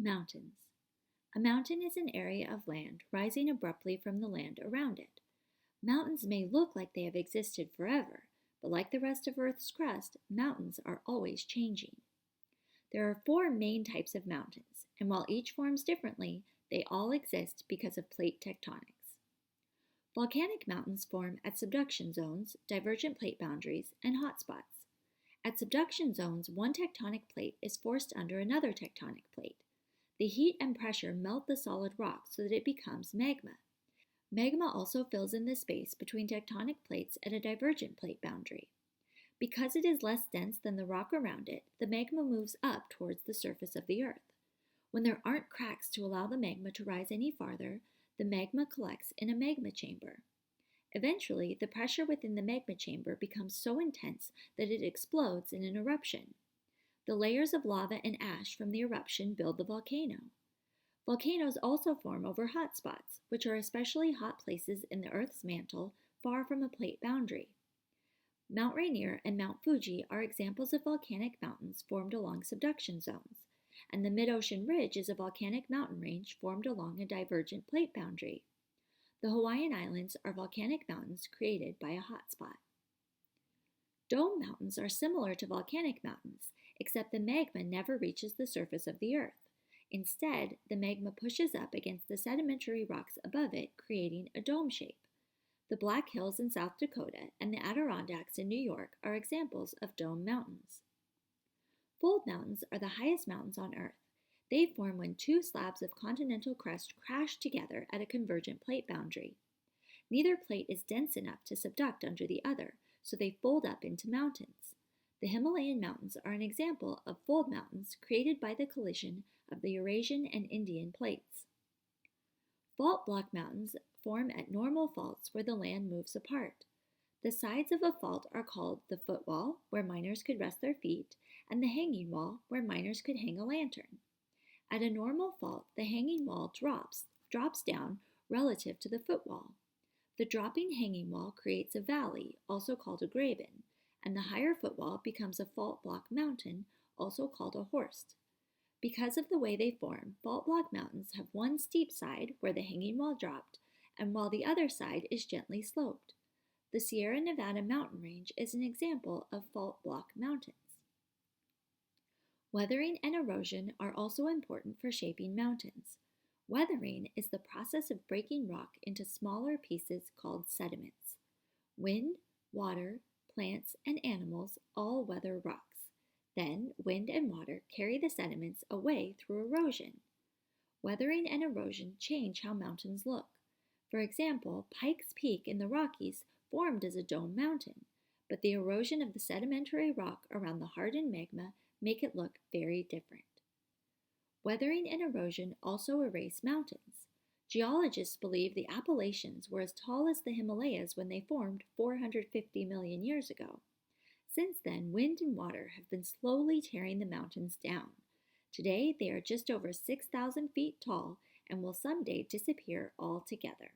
Mountains. A mountain is an area of land rising abruptly from the land around it. Mountains may look like they have existed forever, but like the rest of Earth's crust, mountains are always changing. There are four main types of mountains, and while each forms differently, they all exist because of plate tectonics. Volcanic mountains form at subduction zones, divergent plate boundaries, and hotspots. At subduction zones, one tectonic plate is forced under another tectonic plate. The heat and pressure melt the solid rock so that it becomes magma. Magma also fills in the space between tectonic plates at a divergent plate boundary. Because it is less dense than the rock around it, the magma moves up towards the surface of the Earth. When there aren't cracks to allow the magma to rise any farther, the magma collects in a magma chamber. Eventually, the pressure within the magma chamber becomes so intense that it explodes in an eruption. The layers of lava and ash from the eruption build the volcano. Volcanoes also form over hot spots, which are especially hot places in the Earth's mantle far from a plate boundary. Mount Rainier and Mount Fuji are examples of volcanic mountains formed along subduction zones, and the mid-ocean ridge is a volcanic mountain range formed along a divergent plate boundary. The Hawaiian Islands are volcanic mountains created by a hot spot. Dome mountains are similar to volcanic mountains, except the magma never reaches the surface of the Earth. Instead, the magma pushes up against the sedimentary rocks above it, creating a dome shape. The Black Hills in South Dakota and the Adirondacks in New York are examples of dome mountains. Fold mountains are the highest mountains on Earth. They form when two slabs of continental crust crash together at a convergent plate boundary. Neither plate is dense enough to subduct under the other, so they fold up into mountains. The Himalayan mountains are an example of fold mountains created by the collision of the Eurasian and Indian plates. Fault block mountains form at normal faults where the land moves apart. The sides of a fault are called the footwall, where miners could rest their feet, and the hanging wall, where miners could hang a lantern. At a normal fault, the hanging wall drops down relative to the footwall. The dropping hanging wall creates a valley, also called a graben, and the higher footwall becomes a fault block mountain, also called a horst. Because of the way they form, fault block mountains have one steep side where the hanging wall dropped, and while the other side is gently sloped. The Sierra Nevada mountain range is an example of fault block mountains. Weathering and erosion are also important for shaping mountains. Weathering is the process of breaking rock into smaller pieces called sediments. Wind, water, plants, and animals all weather rocks. Then, wind and water carry the sediments away through erosion. Weathering and erosion change how mountains look. For example, Pikes Peak in the Rockies formed as a dome mountain, but the erosion of the sedimentary rock around the hardened magma make it look very different. Weathering and erosion also erase mountains. Geologists believe the Appalachians were as tall as the Himalayas when they formed 450 million years ago. Since then, wind and water have been slowly tearing the mountains down. Today, they are just over 6,000 feet tall and will someday disappear altogether.